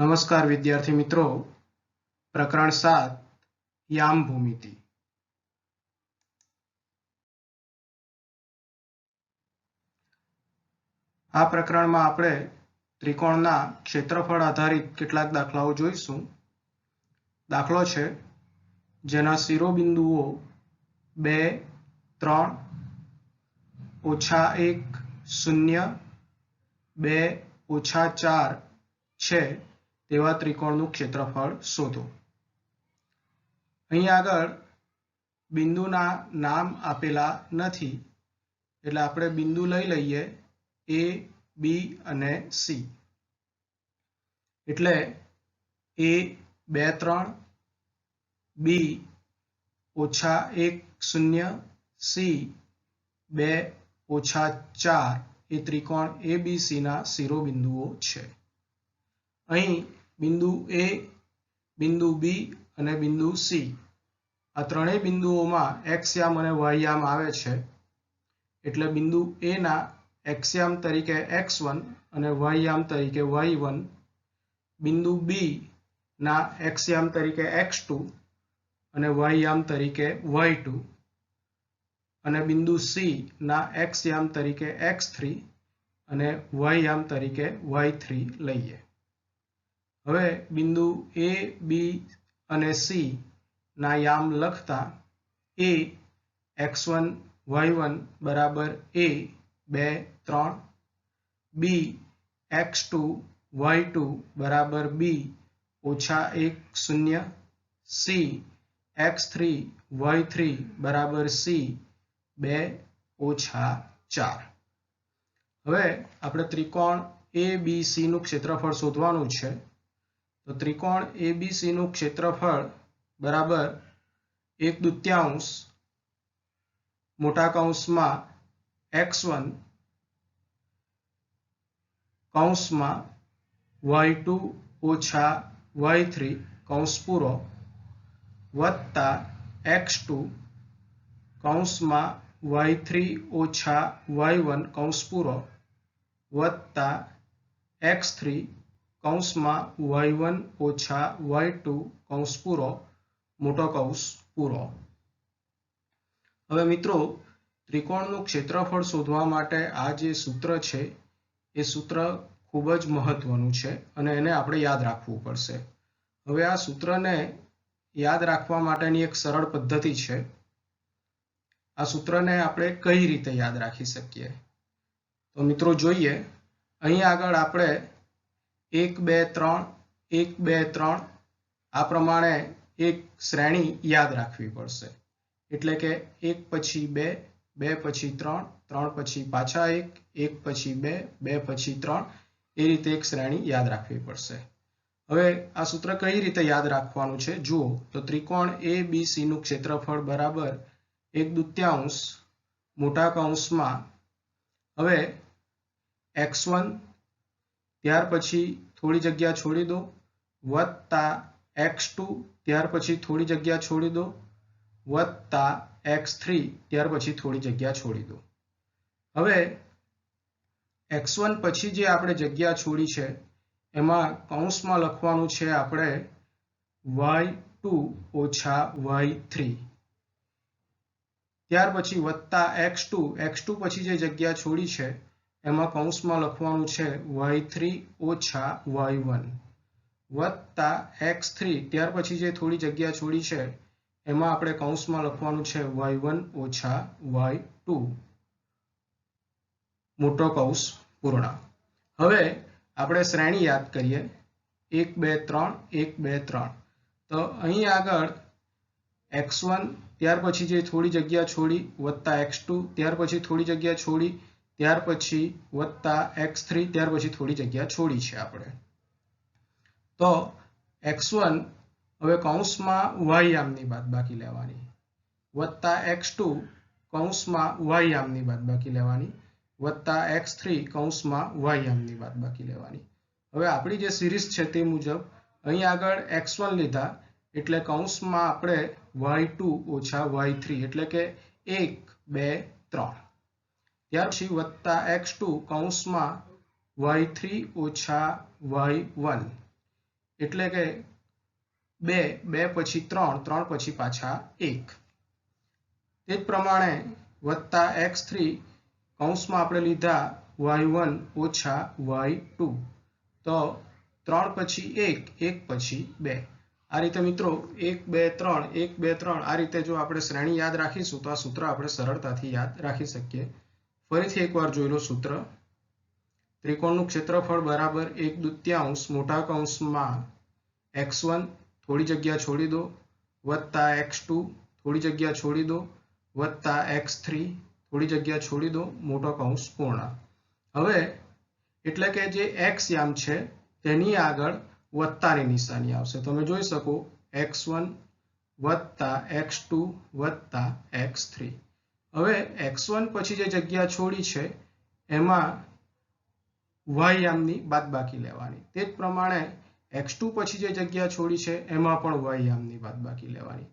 नमस्कार विद्यार्थी मित्रों, प्रकरण 7 याम भूमिति। आ प्रकरण में આપણે ત્રિકોણના ક્ષેત્રફળ આધારિત કેટલાક દાખલાઓ જોઈશું। દાખલો છે જેના શિરોબિંદુઓ 2, 3, -1, 0, 2, -4 છે તેવા ત્રિકોણનું ક્ષેત્રફળ શોધો। અહીં આગળ બિંદુના નામ આપેલા નથી, એટલે આપણે બિંદુ લઈ લઈએ A, B અને C। એટલે A 2, 3, B -1, 0, C 2, -4 એ ત્રિકોણ ABC ના શિરોબિંદુઓ છે। અહીં બિંદુ A, બિંદુ B અને બિંદુ C આ ત્રણેય બિંદુઓમાં x યામ અને y યામ આવે છે। એટલે બિંદુ A ના x યામ તરીકે x1 અને y યામ તરીકે y1, બિંદુ B ના x યામ તરીકે x2 અને y યામ તરીકે y2 અને બિંદુ C ના x યામ તરીકે x3 અને y યામ તરીકે y3 લઈએ। હવે બિંદુ A, B અને C ના યામ લખતા A x1 y1 બરાબર A 2, 3, B x2 y2 બરાબર B -1, 0, C x3 y3 બરાબર C 2, -4। હવે આપણે ત્રિકોણ ABC નું ક્ષેત્રફળ શોધવાનું છે। તો ત્રિકોણ ABC નું ક્ષેત્રફળ બરાબર 1/2 મોટા કૌંસમાં x1 કૌંસમાં y2 - y3 કૌંસ પૂરો વત્તા x2 કૌંસમાં y3 - y1 કૌંસ પૂરો વત્તા x3 કૌંસમાં y1 - y2 કૌંસ પૂરો મોટો કૌંસ પૂરો। હવે મિત્રો, ત્રિકોણનું ક્ષેત્રફળ શોધવા માટે આ જે સૂત્ર છે એ સૂત્ર ખૂબ જ મહત્વનું છે અને એને આપણે યાદ રાખવું પડશે। હવે આ સૂત્રને યાદ રાખવા માટેની એક સરળ પદ્ધતિ છે। આ સૂત્રને આપણે કઈ રીતે યાદ રાખી શકીએ? તો મિત્રો જોઈએ, અહીં આગળ આપણે 1, 2, 3, 1, 2, 3 આ પ્રમાણે એક શ્રેણી યાદ રાખવી પડશે। એટલે કે 1 પછી 2, 2 પછી 3, 3 પછી પાછા 1, 1 પછી 2, 2 પછી 3 એ રીતે એક શ્રેણી યાદ રાખવી પડશે। હવે આ સૂત્ર કઈ રીતે યાદ રાખવાનું છે જુઓ, તો ત્રિકોણ ABC નું ક્ષેત્રફળ બરાબર 1/2 મોટા કૌંસમાં હવે x1 ત્યાર પછી થોડી જગ્યા છોડી દો વત્તા x2 ત્યાર પછી થોડી જગ્યા છોડી દો વત્તા x3 ત્યાર પછી થોડી જગ્યા છોડી દો। હવે x1 પછી જે આપણે જગ્યા છોડી છે એમાં કૌંસમાં લખવાનું છે આપણે y2 - y3, ત્યાર પછી વત્તા x2 પછી જે જગ્યા છોડી છે એમાં કૌંસમાં લખવાનું છે y3 - y1 વત્તા x3 ત્યાર પછી જે થોડી જગ્યા છોડી છે એમાં આપણે કૌંસમાં લખવાનું છે y1 - y2 મોટો કૌંસ પૂર્ણ। હવે આપણે શ્રેણી યાદ કરીએ 1, 2, 3, 1, 2, 3। તો અહીં આગળ x1 ત્યાર પછી જે થોડી જગ્યા છોડી વત્તા x2 ત્યાર પછી થોડી જગ્યા છોડી ત્યાર પછી વત્તા x3 ત્યાર પછી થોડી જગ્યા છોડી છે આપણે। તો x1 હવે કૌંસમાં y યામની બાદબાકી લેવાની વત્તા x2 કૌંસમાં y યામની બાદબાકી લેવાની વત્તા x3 કૌંસમાં y યામની બાદબાકી લેવાની। હવે આપણી જે સિરીઝ છે તે મુજબ અહીં આગળ x1 લીધા એટલે કૌંસમાં આપણે y2 - y3 એટલે કે 1, 2, 3 ત્યાર પછી વત્તા x2 કૌંસમાં y3 - y1 એટલે કે 2 2 પછી 3 3 પછી પાછા 1 તે જ પ્રમાણે વત્તા x3 કૌંસમાં આપણે લીધા y1 ઓછા y2 તો 3 પછી 1 1 પછી 2 આ રીતે મિત્રો 1 2 3 1 2 3 આ રીતે જો આપણે શ્રેણી યાદ રાખીશું તો આ સૂત્ર આપણે સરળતાથી યાદ રાખી શકીએ ફરીથી એકવાર જોઈ લો સૂત્ર ત્રિકોણનું ક્ષેત્રફળ બરાબર 1/2 મોટા કૌંસમાં x1 થોડી જગ્યા છોડી દો વત્તા x2 થોડી જગ્યા છોડી દો વત્તા x3 થોડી જગ્યા છોડી દો મોટો કૌંસ પૂર્ણ હવે એટલે કે જે x યામ છે તેની આગળ વત્તાની નિશાની આવશે તમે જોઈ શકો x1 વત્તા x2 વત્તા x3 હવે x1 પછી જે જગ્યા છોડી છે એમાં y યામની બાદબાકી લેવાની તે જ પ્રમાણે x2 પછી જે જગ્યા છોડી છે એમાં પણ y યામની બાદબાકી લેવાની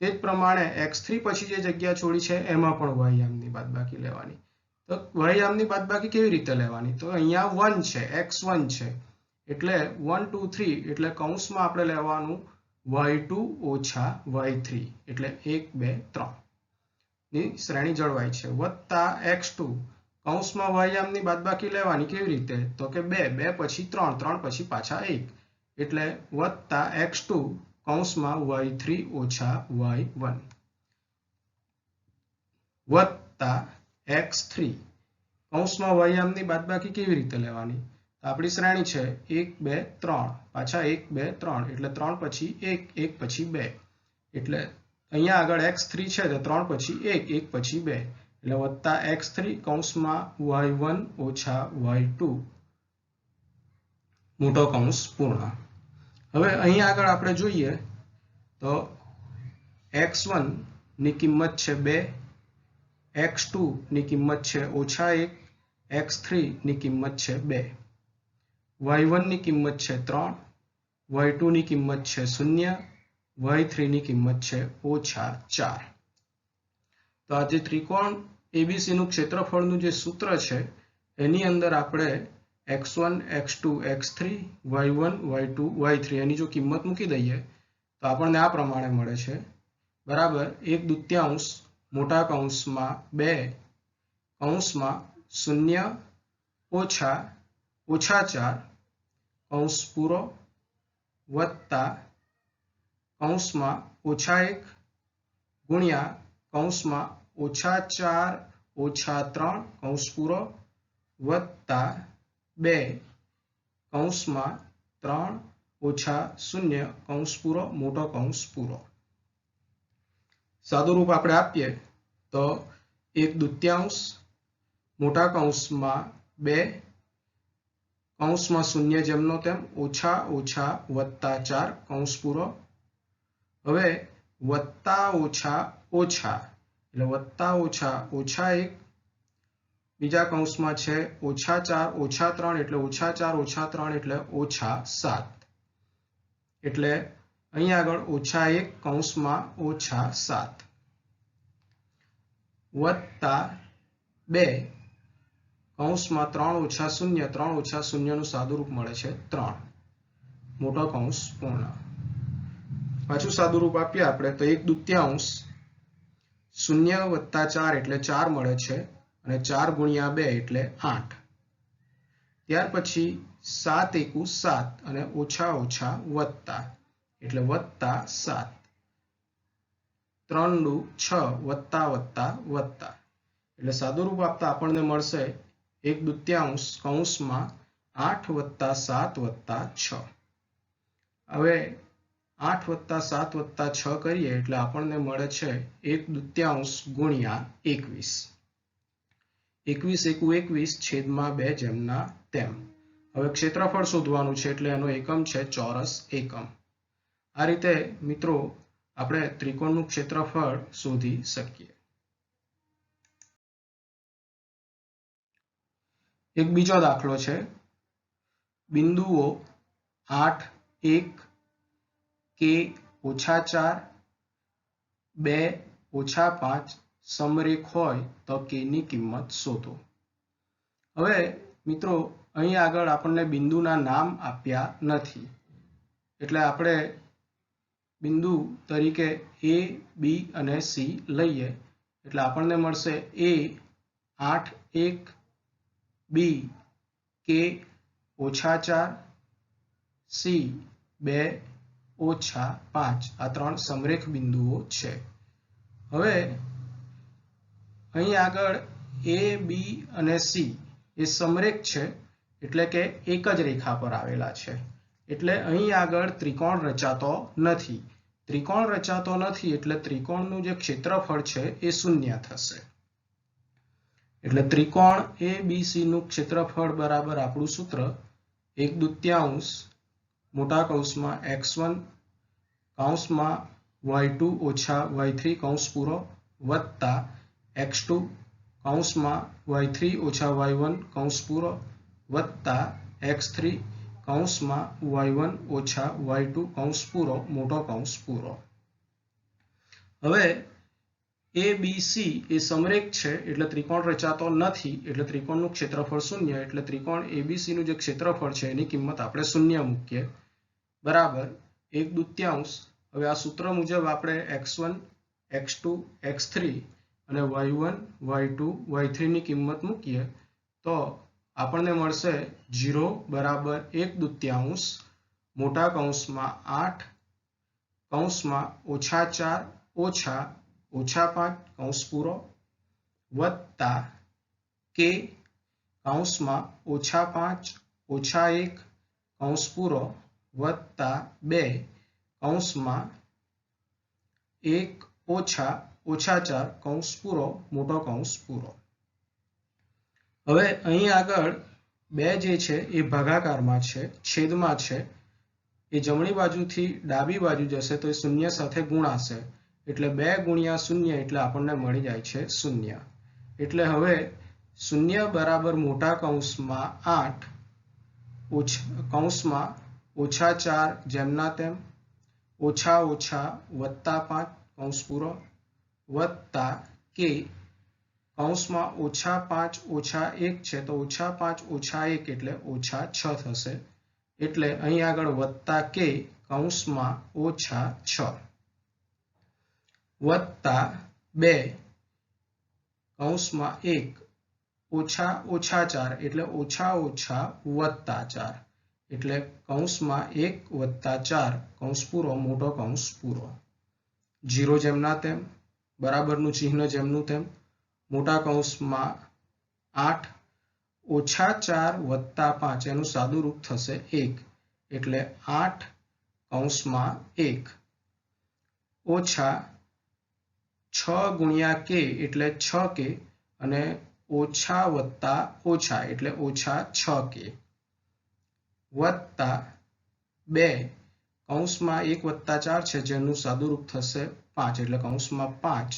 તે જ પ્રમાણે x3 પછી જે જગ્યા છોડી છે એમાં પણ y યામની બાદબાકી લેવાની તો y યામની બાદબાકી કેવી રીતે લેવાની તો અહીંયા 1 છે x1 છે એટલે 1 2 3 એટલે કૌંસમાં આપણે લેવાનું y2 ઓછા y3 એટલે 1 2 3 ની શ્રેણી જળવાય છે વત્તા x2 કૌંસમાં y યામની બાદબાકી લેવાની કેવી રીતે તો કે 2 2 પછી 3 3 પછી પાછા 1 એટલે વત્તા x2 કૌંસમાં y3 ઓછા y1 વત્તા x3 કૌંસમાં y યામની બાદબાકી કેવી રીતે લેવાની આપણી શ્રેણી છે 1 2 3 પાછા 1 2 3 એટલે 3 પછી 1 1 પછી 2 એટલે અહીંયા આગળ x3 છે તો 3 પછી 1 1 પછી 2 એટલે વત્તા x3 કૌંસમાં y1 ઓછા y2 મોટો કૌંસ પૂર્ણ હવે અહીં આગળ આપણે જોઈએ તો x1 ની કિંમત છે 2 x2 ની કિંમત છે ઓછા 1 x3 ની કિંમત છે 2 y1 ની કિંમત છે 3 y2 ની કિંમત છે 0 y3 ની કિંમત છે ઓછા 4 તો આ જે ત્રિકોણ ABC નું ક્ષેત્રફળનું જે સૂત્ર છે એની અંદર આપણે x1 x2 x3 y1 y2 y3 એની જો કિંમત મૂકી દઈએ તો આપણને આ પ્રમાણે મળે છે બરાબર 1/2 મોટા કૌંસમાં 2 કૌંસમાં 0 ઓછા ઓછા 4 કૌંસ પૂરો વત્તા કૌંસમાં ઓછા 1 ગુણ્યા કૌંસમાં ઓછા 4 ઓછા 3 કૌંસ પૂરો વત્તા 2 કૌંસમાં 3 ઓછા 0 કૌંસ પૂરો મોટો કૌંસ પૂરો સાદું રૂપ આપણે આપીએ તો 1/2 મોટા કૌંસમાં 2 કૌંસમાં 0 જેમનો તેમ ઓછા ઓછા વત્તા 4 કૌંસ પૂરો હવે વત્તા ઓછા ઓછા એટલે વત્તા ઓછા ઓછા 1 બીજા કૌંસમાં છે ઓછા 4 ઓછા 3 એટલે ઓછા 4 ઓછા 3 એટલે ઓછા 7 એટલે અહીં આગળ ઓછા 1 કૌંસમાં ઓછા 7 વત્તા 2 કૌંસમાં 3 ઓછા 0 3 ઓછા 0 નું સાદુરૂપ મળે છે 3 મોટો કૌંસ પૂર્ણ પાછું સાદુરૂપ આપીએ આપણે તો 1/2 0 વત્તા 4 એટલે 4 મળે છે અને 4 ગુણ્યા 2 એટલે 8 ત્યાર પછી 7 એકુ 7 અને ઓછા ઓછા વત્તા એટલે વત્તા 7 3 દુ 6 વત્તા વત્તા વત્તા એટલે સાદુરૂપ આપતા આપણને મળશે 1/2 કૌંસમાં 8 વત્તા 7 વત્તા 6 હવે 8 વત્તા 7 વત્તા 6 કરીએ એટલે આપણને મળે છે 1/2 ગુણ્યા 21 21 એકુ 21 છેદમાં 2 જેમના તેમ હવે ક્ષેત્રફળ શોધવાનું છે એટલે એનો એકમ છે ચોરસ એકમ આ રીતે મિત્રો આપણે ત્રિકોણનું ક્ષેત્રફળ શોધી શકીએ એક બીજો દાખલો છે બિંદુઓ 8 1 k ઓછા 4 2 ઓછા 5 સમરેખ હોય તો k ની કિંમત શોધો હવે મિત્રો અહીં આગળ આપણને બિંદુના નામ આપ્યા નથી એટલે આપણે બિંદુ તરીકે એ બી અને સી લઈએ એટલે આપણને મળશે એ 8 1 બી કે -4 સી 2 -5 આ ત્રણ સમરેખ બિંદુઓ છે। હવે અહીં આગળ એ બી અને સી એ સમરેખ છે એટલે કે એક જ રેખા પર આવેલા છે એટલે અહીં આગળ ત્રિકોણ રચાતો નથી। ત્રિકોણ રચાતો નથી એટલે ત્રિકોણનું જે ક્ષેત્રફળ છે એ શૂન્ય થશે। એટલે ત્રિકોણ એ બી સી નું ક્ષેત્રફળ બરાબર આપણું સૂત્ર 1/2 મોટા કૌંસમાં x1 કૌંસમાં y2 - y3 કૌંસ પૂરો વત્તા x2 કૌંસમાં y3 - y1 કૌંસ પૂરો વત્તા x3 કૌંસમાં y1 - y2 કૌંસ પૂરો મોટો કૌંસ પૂરો। હવે એ બી સી એ સમરેખ છે એટલે ત્રિકોણ રચાતો નથી એટલે ત્રિકોણનું ક્ષેત્રફળ શૂન્ય એટલે ત્રિકોણ એબીસી નું જે ક્ષેત્રફળ છે એની કિંમત આપણે શૂન્ય મૂકીએ બરાબર 1/2। હવે આ સૂત્ર મુજબ આપણે x1 x2 x3 અને y1 y2 y3 ની કિંમત મૂકીએ તો આપણને મળશે 0 બરાબર 1/2 મોટા કૌંસમાં 8 કૌંસમાં -4 -5 કૌંસ પૂરો વત્તા કે કૌંસમાં -5 -1 કૌંસ પૂરો વત્તા 2 કૌંસમાં 1 -4 કૌંસ પૂરો મોટો કૌંસ પૂરો। હવે અહીં આગળ 2 જે છે એ ભાગાકારમાં છે છેદમાં છે એ જમણી બાજુથી ડાબી બાજુ જશે તો એ શૂન્ય સાથે ગુણાશે એટલે 2 ગુણ્યા 0 એટલે આપણને મળી જાય છે 0। એટલે હવે 0 બરાબર મોટા કૌંસમાં 8 કૌંસમાં -4 જેમના તેમ -વત્તા 5 કૌંસ પૂરો વત્તા કે કૌંસમાં -5 -1 છે તો -5 -1 એટલે -6 થશે એટલે અહીં આગળ વત્તા કે કૌંસમાં -6 વત્તા 2 કૌંસમાં 1 -4 એટલે વત્તા 4 એટલે કૌંસમાં 1 વત્તા 4 કૌંસ પૂરો મોટો કૌંસ પૂરો। 0 જેમના તેમ બરાબરનું ચિહ્ન જેમનું તેમ મોટા કૌંસમાં 8 -4 વત્તા 5 એનું સાદું રૂપ થશે 1 એટલે 8 કૌંસમાં 1 -6 ગુણ્યા કે એટલે 6 કે અને ઓછા વત્તા ઓછા એટલે -6 કે વત્તા 2 કૌંસમાં 1 વત્તા 4 છે જેનું સાદું રૂપ થશે 5 એટલે કૌંસમાં 5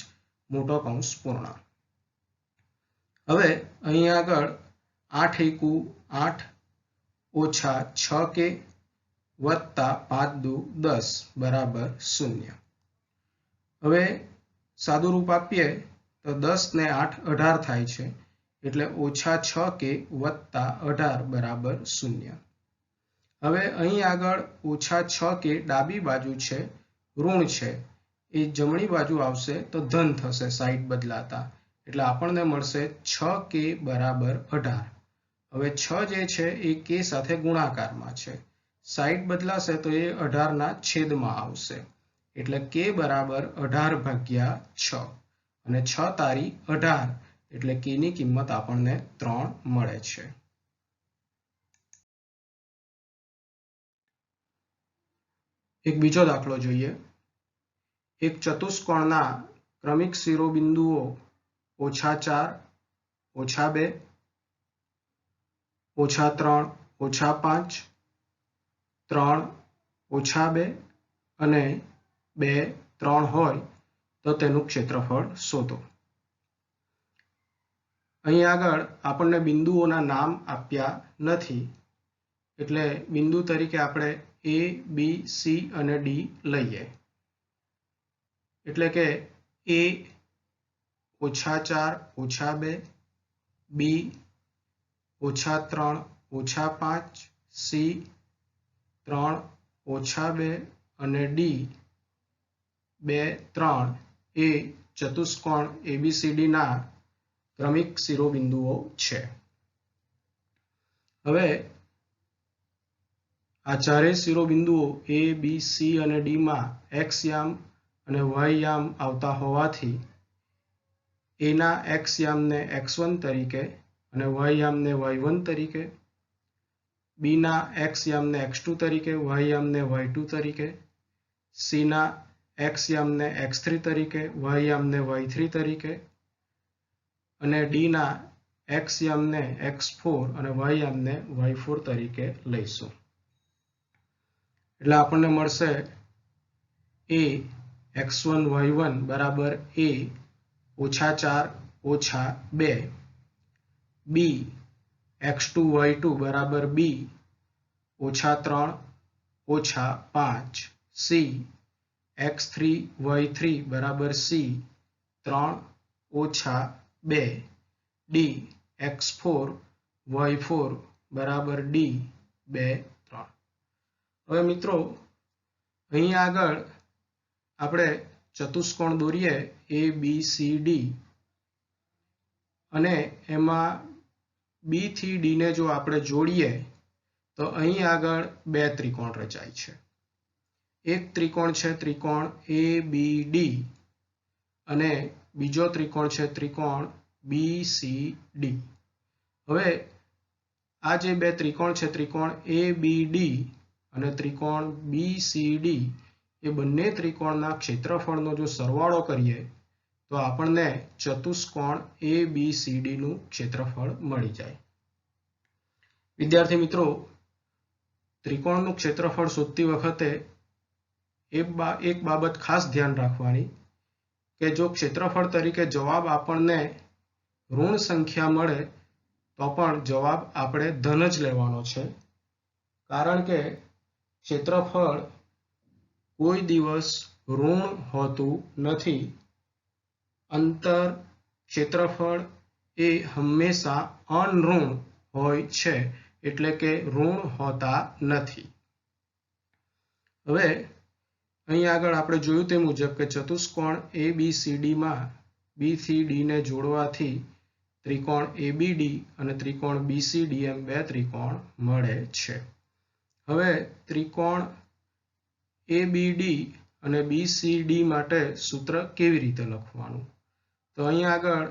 મોટો કૌંસ પૂર્ણ। હવે અહીં આગળ 8 × 8 -6 કે વત્તા 5 × 10 બરાબર 0। હવે સાદું રૂપ આપીએ તો 10 ને 8 18 થાય છે એટલે -6 કે વત્તા 18 બરાબર 0। હવે અહીં આગળ -6 કે ડાબી બાજુ છે ઋણ છે એ જમણી બાજુ આવશે તો ધન થશે સાઈડ બદલાતા એટલે આપણને મળશે 6 કે બરાબર 18। હવે 6 જે છે એ કે સાથે ગુણાકારમાં છે સાઈડ બદલાશે તો એ 18 ના છેદમાં આવશે એટલે કે બરાબર 18/6 અને 6 તારી 18 એટલે કે ની કિંમત આપણને 3 મળે છે। એક બીજો દાખલો જોઈએ। એક ચતુષ્કોણના ક્રમિક શિરોબિંદુઓ -4 -2 -3 -5 3 -2 અને 2 3 હોય તો તેનું ક્ષેત્રફળ શોધો। અહીં આગળ આપણને બિંદુઓના નામ આપ્યા નથી એટલે બિંદુ તરીકે આપણે એ બી સી અને ડી લઈએ એટલે કે એ -4 -2 બી -3 -5 સી 3 -2 અને D 2 3 એ ચતુષ્કોણ ABCD ના ક્રમિક શિરોબિંદુઓ છે। હવે આ ચારેય શિરોબિંદુઓ A, B, C અને D માં x યામ અને y યામ આવતા હોવાથી A ના x યામને x1 તરીકે અને y યામને y1 તરીકે, B ના x યામને x2 તરીકે, y યામને y2 તરીકે, C ના x યામને x3 તરીકે, y યામને y3 તરીકે અને D ના x યામને x4 અને y યામને y4 તરીકે લઈશું। એટલે આપણને મળશે A x1 y1 બરાબર A -4 -2, B x2 y2 બરાબર B -3 -5, C x3 y3 બરાબર C 3 -2, D x4 y4 બરાબર D 2 3। હવે મિત્રો અહીં આગળ આપણે ચતુષ્કોણ દોરીએ ABCD અને એમાં B થી D ને જો આપણે જોડીએ તો અહીં આગળ બે ત્રિકોણ રચાય છે। એક ત્રિકોણ છે ત્રિકોણ ABD અને બીજો ત્રિકોણ છે ત્રિકોણ BCD। હવે આ જે બે ત્રિકોણ છે ત્રિકોણ ABD અને ત્રિકોણ BCD એ બંને ત્રિકોણના ક્ષેત્રફળનો જો સરવાળો કરીએ તો આપણને ચતુષ્કોણ ABCD નું ક્ષેત્રફળ મળી જાય। વિદ્યાર્થી મિત્રો, ત્રિકોણનું ક્ષેત્રફળ શોધતી વખતે એક બાબત ખાસ ધ્યાન રાખવાની કે જો ક્ષેત્રફળ તરીકે જવાબ આપણને ઋણ સંખ્યા મળે તો પણ જવાબ આપણે ધન જ લેવાનો છે, કારણ કે ક્ષેત્રફળ કોઈ દિવસ ઋણ હોતું નથી। અંતર ક્ષેત્રફળ એ હંમેશા અનઋણ હોય છે, એટલે કે ઋણ હોતા નથી। હવે અહીં આગળ આપણે જોયું તે મુજબ કે ચતુષ્કોણ ABCD માં B થી D ને જોડવાથી ત્રિકોણ ABD અને ત્રિકોણ BCD એમ બે ત્રિકોણ મળે છે। હવે ત્રિકોણ ABD અને BCD માટે સૂત્ર કેવી રીતે લખવાનું? તો અહીં આગળ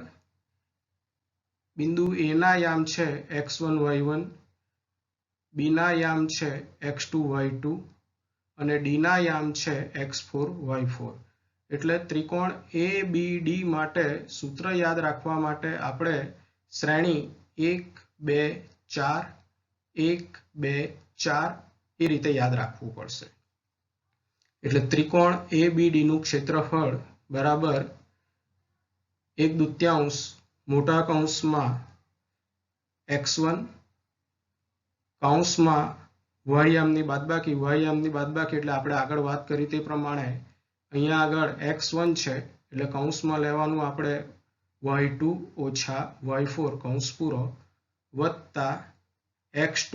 બિંદુ A ના યામ છે x1 y1, B ના યામ છે x2 y2 અને D ના યામ છે x4 y4। એટલે ત્રિકોણ ABD માટે સૂત્ર યાદ રાખવા માટે આપણે શ્રેણી 1 2 4 1 2 4 એ રીતે યાદ રાખવું પડશે। એટલે ત્રિકોણ ABD નું ક્ષેત્રફળ બરાબર 1/2 મોટા કૌંસમાં x1 કૌંસમાં y યામની બાદબાકી એટલે આપણે આગળ વાત કરી તે પ્રમાણે અહીંયા આગળ x1 છે એટલે કૌંસમાં લેવાનું આપણે y2 - y4 કૌંસ પૂરો વત્તા x2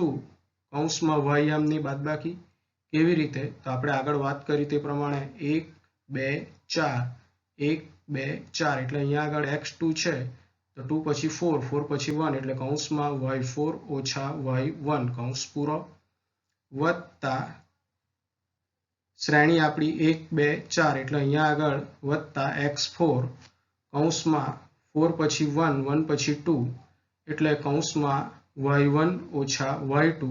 કૌંસમાં y યામની બાદબાકી। કેવી રીતે? તો આપણે આગળ વાત કરી તે પ્રમાણે 1 2 4 1 2 4 એટલે અહીંયા આગળ x2 છે તો 2 પછી 4 4 પછી 1 એટલે કૌંસમાં y4 - y1 કૌંસ પૂરો વત્તા શ્રેણી આપણી 1 2 4 એટલે અહીંયા આગળ વત્તા x4 કૌંસમાં 4 પછી 1 1 પછી 2 એટલે કૌંસમાં y1 - y2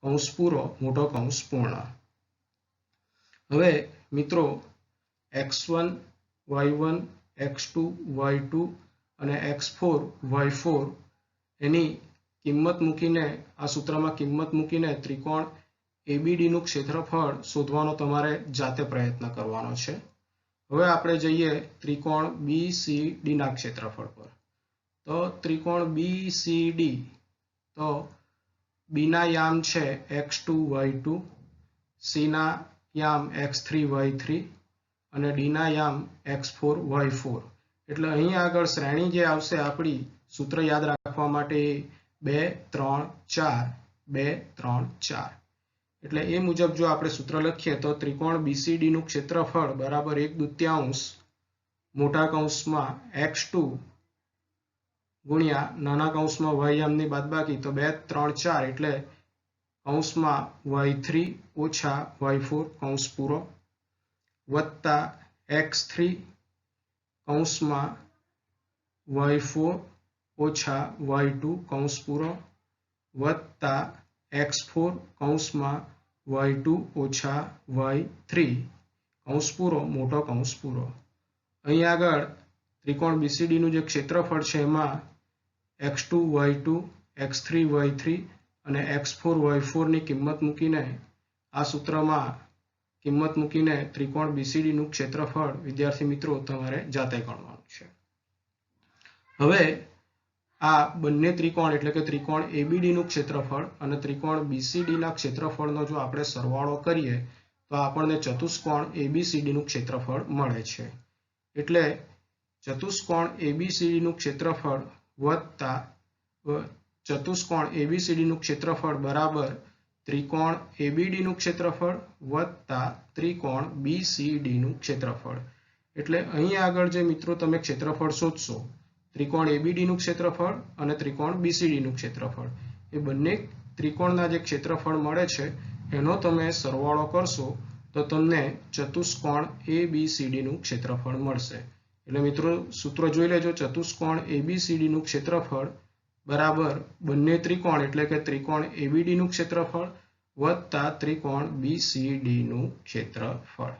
કૌંસ પૂરો મોટો કૌંસ પૂર્ણ। હવે મિત્રો x1 y1 x2 y2 અને x4 y4 એની કિંમત મૂકીને આ સૂત્રમાં કિંમત મૂકીને ત્રિકોણ ABD નું ક્ષેત્રફળ શોધવાનો તમારે જાતે પ્રયત્ન કરવાનો છે। હવે આપણે જઈએ ત્રિકોણ BCD ના ક્ષેત્રફળ પર। તો ત્રિકોણ BCD તો B ના યામ છે x2 y2, C ના યામ x3 y3 અને D ના યામ x4 y4। એટલે અહીં આગળ શ્રેણી જે આવશે આપણી સૂત્ર યાદ રાખવા માટે 2 3 4 2 3 4। એટલે એ મુજબ જો આપણે સૂત્ર લખીએ તો ત્રિકોણ BCD નું ક્ષેત્રફળ બરાબર 1/2 મોટા કૌંસમાં x2 ગુણ્યા નાના કૌંસમાં y ની બાદબાકી તો 2 3 4 એટલે કૌંસમાં y3 ઓછા y4 કૌંસ પૂરો વત્તા x3 કૌંસમાં y4 ઓછા y2 કૌંસ પૂરો વત્તા x4 કૌંસમાં y2 ઓછા y3 કૌંસ પૂરો મોટો કૌંસ પૂરો. અહીં આગળ ત્રિકોણ BCD નું જે ક્ષેત્રફળ છે એમાં x2 y2 x3 y3 અને x4 y4 ની કિંમત મૂકીને આ સૂત્રમાં કિંમત મૂકીને ત્રિકોણ BCD નું ક્ષેત્રફળ વિદ્યાર્થી મિત્રો તમારે જાતે ગણવાનું છે. હવે આ બંને ત્રિકોણ એટલે કે ત્રિકોણ ABD નું ક્ષેત્રફળ અને ત્રિકોણ BCD ના ક્ષેત્રફળનો જો આપણે સરવાળો કરીએ તો આપણને ચતુષ્કોણ ABCD નું ક્ષેત્રફળ મળે છે. એટલે ચતુષ્કોણ ABCD નું ક્ષેત્રફળ વત્તા ચતુષ્કોણ ABCD નું ક્ષેત્રફળ બરાબર ત્રિકોણ ABD નું ક્ષેત્રફળ વત્તા ત્રિકોણ BCD નું ક્ષેત્રફળ. એટલે અહીં આગળ જે મિત્રો તમે ક્ષેત્રફળ શોધશો ત્રિકોણ ABD નું ક્ષેત્રફળ અને ત્રિકોણ BCD નું ક્ષેત્રફળ એ બંને ત્રિકોણના જે ક્ષેત્રફળ મળે છે એનો તમે સરવાળો કરશો તો તમને ચતુષ્કોણ ABCD નું ક્ષેત્રફળ મળશે. એટલે મિત્રો સૂત્ર જોઈ લેજો ચતુષ્કોણ ABCD નું ક્ષેત્રફળ બરાબર બંને ત્રિકોણ એટલે કે ત્રિકોણ ABD નું ક્ષેત્રફળ વત્તા ત્રિકોણ BCD નું ક્ષેત્રફળ.